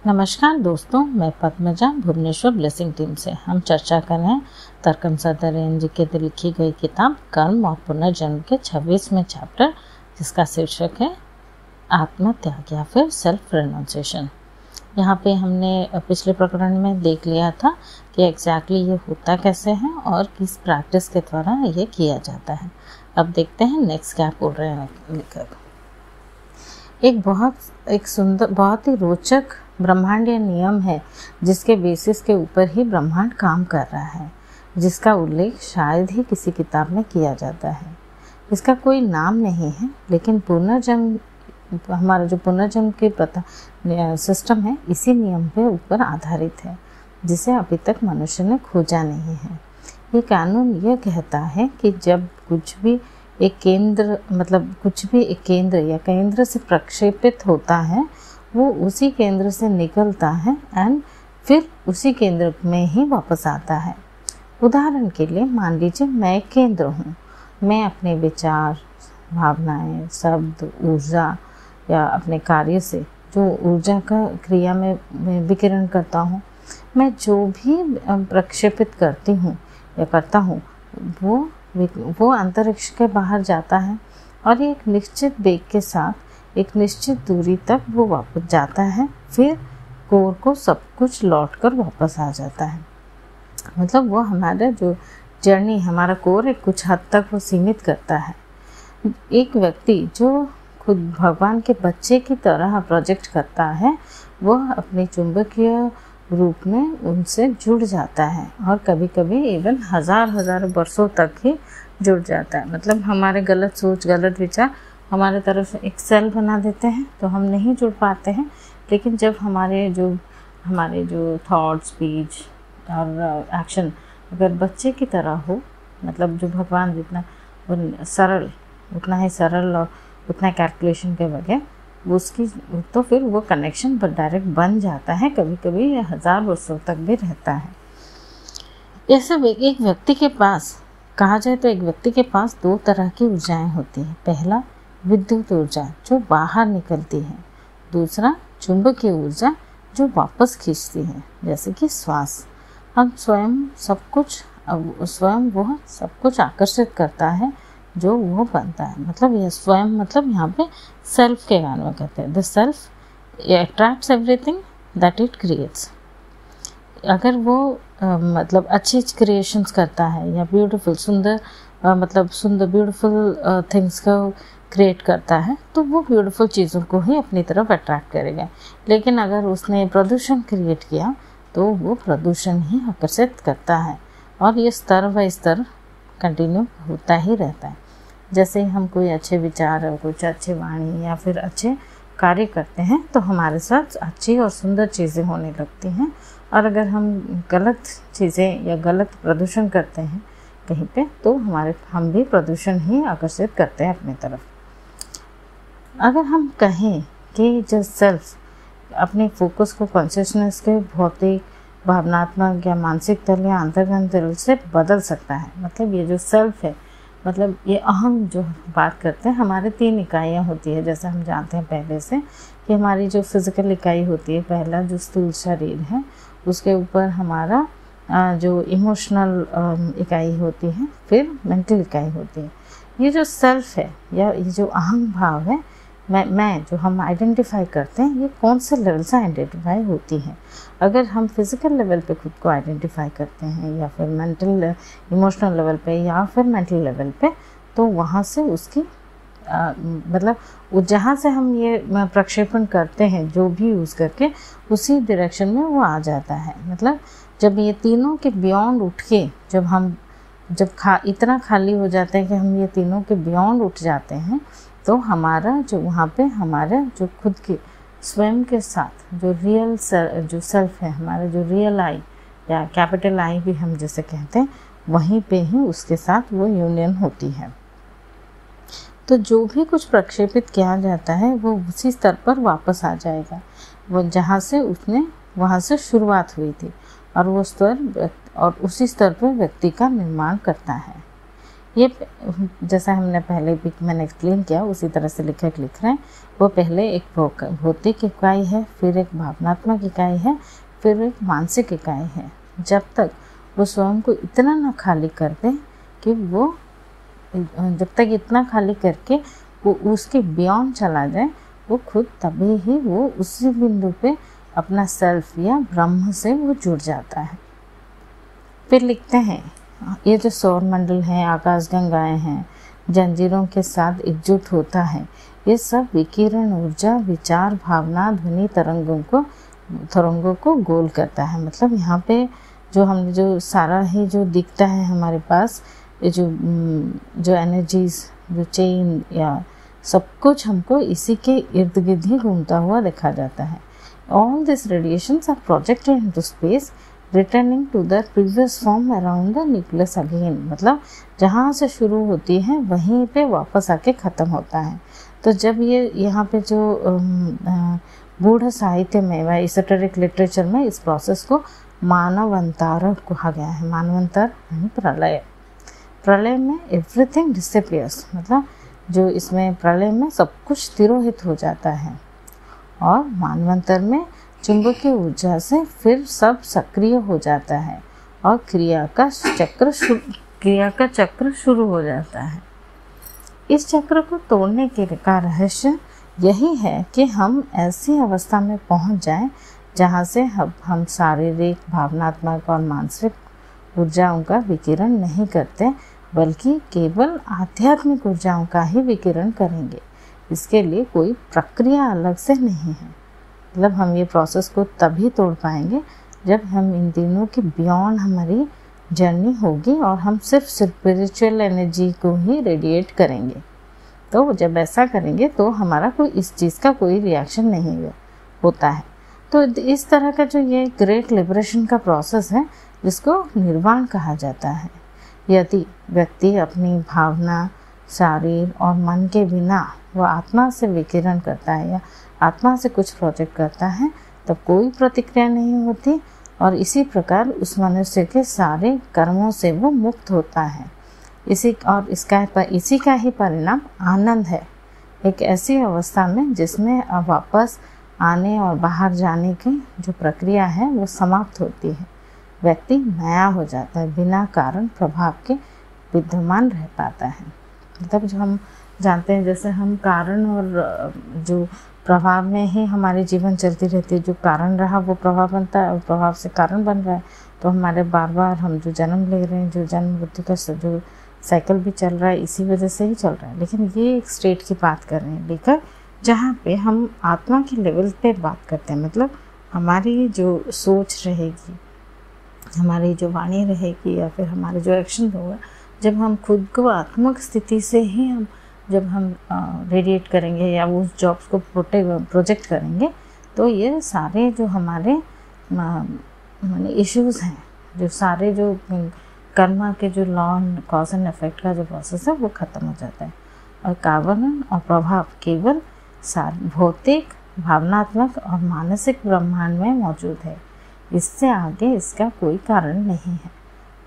नमस्कार दोस्तों, मैं पद्मजा भुवनेश्वर ब्लेसिंग टीम से। हम चर्चा कर रहे हैं तरकम सदरेन जी के लिखी गई किताब कर्म और पुनर्जन्म के 26वें चैप्टर, जिसका शीर्षक है आत्मत्याग या फिर सेल्फ रेनोंसिएशन। यहाँ पे हमने पिछले प्रकरण में देख लिया था कि एग्जैक्टली ये होता कैसे है और किस प्रैक्टिस के द्वारा ये किया जाता है। अब देखते हैं नेक्स्ट क्या बोल रहे हैं लेखक। एक सुंदर बहुत ही रोचक ब्रह्मांडीय नियम है जिसके बेसिस के ऊपर ही ब्रह्मांड काम कर रहा है, जिसका उल्लेख शायद ही किसी किताब में किया जाता है। इसका कोई नाम नहीं है, लेकिन पुनर्जन्म, हमारा जो पुनर्जन्म की प्रथा सिस्टम है, इसी नियम के ऊपर आधारित है, जिसे अभी तक मनुष्य ने खोजा नहीं है। ये कानून यह कहता है कि जब कुछ भी एक केंद्र या केंद्र से प्रक्षेपित होता है, वो उसी केंद्र से निकलता है एंड फिर उसी केंद्र में ही वापस आता है। उदाहरण के लिए मान लीजिए मैं एक केंद्र हूँ। मैं अपने विचार, भावनाएं, शब्द, ऊर्जा या अपने कार्य से जो ऊर्जा का क्रिया में विकिरण करता हूँ, मैं जो भी प्रक्षेपित करती हूँ या करता हूँ वो अंतरिक्ष के बाहर जाता है और एक निश्चित वेग के साथ एक निश्चित दूरी तक वो वापस जाता है। फिर कोर को सब कुछ लौटकर वापस आ जाता है। मतलब वो हमारा जो जर्नी, हमारा कोर एक कुछ हद तक वो सीमित करता है। एक व्यक्ति जो खुद भगवान के बच्चे की तरह प्रोजेक्ट करता है, वह अपने चुंबकीय रूप में उनसे जुड़ जाता है और कभी कभी इवन हजार वर्षों तक ही जुड़ जाता है। मतलब हमारे गलत सोच, गलत विचार हमारे तरफ एक सेल बना देते हैं, तो हम नहीं जुड़ पाते हैं। लेकिन जब हमारे जो थॉट, स्पीच और एक्शन अगर बच्चे की तरह हो, मतलब जो भगवान जितना सरल, उतना ही सरल और उतना कैलकुलेशन के बगैर उसकी, तो फिर वो कनेक्शन डायरेक्ट बन जाता है। कभी कभी ये 1000 वर्षों तक भी रहता है। ऐसे एक व्यक्ति के पास, कहा जाए तो एक व्यक्ति के पास 2 तरह की ऊर्जाएं होती हैं। पहला विद्युत ऊर्जा जो बाहर निकलती है, दूसरा चुंबकीय ऊर्जा जो वापस खींचती है, जैसे कि श्वास। हम स्वयं वह सब कुछ आकर्षित करता है जो वो बनता है। मतलब यह स्वयं, मतलब यहाँ पे सेल्फ के बारे में कहते हैं, the self attracts everything that it creates. अगर वो मतलब अच्छी क्रिएशंस करता है या ब्यूटीफुल ब्यूटीफुल थिंग्स को क्रिएट करता है, तो वो ब्यूटीफुल चीज़ों को ही अपनी तरफ अट्रैक्ट करेगा। लेकिन अगर उसने प्रदूषण क्रिएट किया तो वो प्रदूषण ही आकर्षित करता है और ये स्तर बाय स्तर कंटिन्यू होता ही रहता है। जैसे हम कोई अच्छे विचार और कुछ अच्छे वाणी या फिर अच्छे कार्य करते हैं तो हमारे साथ अच्छी और सुंदर चीज़ें होने लगती हैं, और अगर हम गलत चीज़ें या गलत प्रदूषण करते हैं कहीं पे, तो हम भी प्रदूषण ही आकर्षित करते हैं अपनी तरफ। अगर हम कहें कि जो सेल्फ अपने फोकस को कॉन्शियसनेस के भौतिक, भावनात्मक या मानसिक तल या अंतर्गत तल से बदल सकता है। मतलब ये जो सेल्फ है, मतलब ये अहम जो बात करते हैं, हमारे 3 इकाइयाँ होती है। जैसे हम जानते हैं पहले से कि हमारी जो फिज़िकल इकाई होती है, पहला जो स्थूल शरीर है, उसके ऊपर हमारा जो इमोशनल इकाई होती है, फिर मेंटल इकाई होती है। ये जो सेल्फ है या ये जो अहम भाव है, मैं जो हम आइडेंटिफाई करते हैं, ये कौन से लेवल से आइडेंटिफाई होती है। अगर हम फिज़िकल लेवल पे खुद को आइडेंटिफाई करते हैं या फिर मेंटल इमोशनल लेवल पे या फिर मेंटल लेवल पे, तो वहाँ से उसकी मतलब जहाँ से हम ये प्रक्षेपण करते हैं जो भी यूज़ करके, उसी डायरेक्शन में वो आ जाता है। मतलब जब ये तीनों के बियॉन्ड उठ के, इतना खाली हो जाते हैं कि हम ये तीनों के बियॉन्ड उठ जाते हैं, तो हमारा जो वहाँ पे हमारा जो खुद के स्वयं के साथ जो सेल्फ है, हमारा जो रियल आई या कैपिटल आई भी हम जैसे कहते हैं, वहीं पे ही उसके साथ वो यूनियन होती है। तो जो भी कुछ प्रक्षेपित किया जाता है वो उसी स्तर पर वापस आ जाएगा, वो वहाँ से शुरुआत हुई थी, और वो स्तर और उसी स्तर पर व्यक्ति का निर्माण करता है। ये जैसा हमने पहले भी मैंने एक्सप्लेन किया उसी तरह से लेखक लिख रहे हैं। वो पहले एक भौतिक इकाई है, फिर एक भावनात्मक इकाई है, फिर एक मानसिक इकाई है। जब तक वो स्वयं को इतना ना खाली कर दे कि वो जब तक इतना खाली करके वो उसके बियॉन्ड चला जाए, वो खुद तभी ही वो उसी बिंदु पे अपना सेल्फ या ब्रह्म से वो जुड़ जाता है। फिर लिखते हैं, ये जो सौर मंडल है, आकाश गंगाएं हैं, जंजीरों के साथ एकजुट होता है, ये सब विकिरण ऊर्जा, विचार, भावना, ध्वनि तरंगों को गोल करता है। मतलब यहाँ पे जो हम जो सारा ही जो दिखता है हमारे पास, ये जो एनर्जीज, जो चेन या सब कुछ हमको इसी के इर्द गिर्द ही घूमता हुआ देखा जाता है। All this radiations are projected into space, returning to the previous form around the nucleus again. मतलब जहाँ से शुरू होती है वहीं पे वापस आके ख़त्म होता है। तो जब ये यहाँ पे जो गूढ़ साहित्य में व एसोटेरिक लिटरेचर में इस प्रोसेस को मानवंतर कहा गया है। मानवंतर यानी प्रलय। प्रलय में एवरीथिंग डिसअपियर्स, मतलब जो इसमें प्रलय में सब कुछ तिरोहित हो जाता है, और मानवंतर में चुंबकीय ऊर्जा से फिर सब सक्रिय हो जाता है और क्रिया का चक्र शुरू हो जाता है। इस चक्र को तोड़ने का रहस्य यही है कि हम ऐसी अवस्था में पहुंच जाएं जहां से हम शारीरिक, भावनात्मक और मानसिक ऊर्जाओं का विकिरण नहीं करते, बल्कि केवल आध्यात्मिक ऊर्जाओं का ही विकिरण करेंगे। इसके लिए कोई प्रक्रिया अलग से नहीं है। मतलब हम ये प्रोसेस को तभी तोड़ पाएंगे जब हम इन तीनों के बियॉन्ड हमारी जर्नी होगी और हम सिर्फ स्पिरिचुअल एनर्जी को ही रेडिएट करेंगे। तो जब ऐसा करेंगे तो हमारा कोई इस चीज़ का कोई रिएक्शन नहीं होता है। तो इस तरह का जो ये ग्रेट लिबरेशन का प्रोसेस है, जिसको निर्वाण कहा जाता है। यदि व्यक्ति अपनी भावना, शरीर और मन के बिना वह आत्मा से विकिरण करता है या आत्मा से कुछ प्रोजेक्ट करता है, तब कोई प्रतिक्रिया नहीं होती और इसी प्रकार उस मनुष्य के सारे कर्मों से वो मुक्त होता है। इसी का ही परिणाम आनंद है, एक ऐसी अवस्था में जिसमें अब वापस आने और बाहर जाने की जो प्रक्रिया है वो समाप्त होती है। व्यक्ति नया हो जाता है, बिना कारण प्रभाव के विद्यमान रह पाता है। मतलब जो हम जानते हैं, जैसे हम कारण और जो प्रभाव में ही हमारी जीवन चलती रहती है, जो कारण रहा वो प्रभाव बनता है और प्रभाव से कारण बन रहा है। तो हमारे बार बार हम जो जन्म ले रहे हैं, जो जन्म मृत्यु का जो साइकिल भी चल रहा है, इसी वजह से ही चल रहा है। लेकिन ये एक स्टेट की बात कर रहे हैं लेकर, जहाँ पे हम आत्मा के लेवल पे बात करते हैं। मतलब हमारी जो सोच रहेगी, हमारी जो वाणी रहेगी या फिर हमारे जो एक्शन होगा, जब हम खुद को आत्मक स्थिति से ही जब हम रेडिएट करेंगे या उस जॉब्स को प्रोजेक्ट करेंगे, तो ये सारे जो हमारे इश्यूज़ हैं, जो सारे जो कर्मा के जो लॉ कॉज एंड इफेक्ट का जो प्रोसेस है वो ख़त्म हो जाता है और कारण और प्रभाव केवल भौतिक, भावनात्मक और मानसिक ब्रह्मांड में मौजूद है। इससे आगे इसका कोई कारण नहीं है।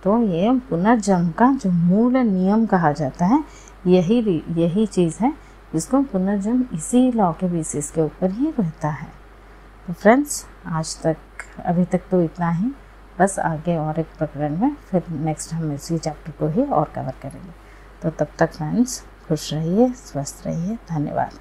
तो ये पुनर्जन्म का जो मूल नियम कहा जाता है, यही चीज़ है जिसको पुनर्जन्म इसी लॉ के बेसिस के ऊपर ही रहता है। तो फ्रेंड्स, अभी तक तो इतना ही, बस आगे और एक प्रकरण में फिर नेक्स्ट हम इसी चैप्टर को ही और कवर करेंगे। तो तब तक फ्रेंड्स खुश रहिए, स्वस्थ रहिए। धन्यवाद।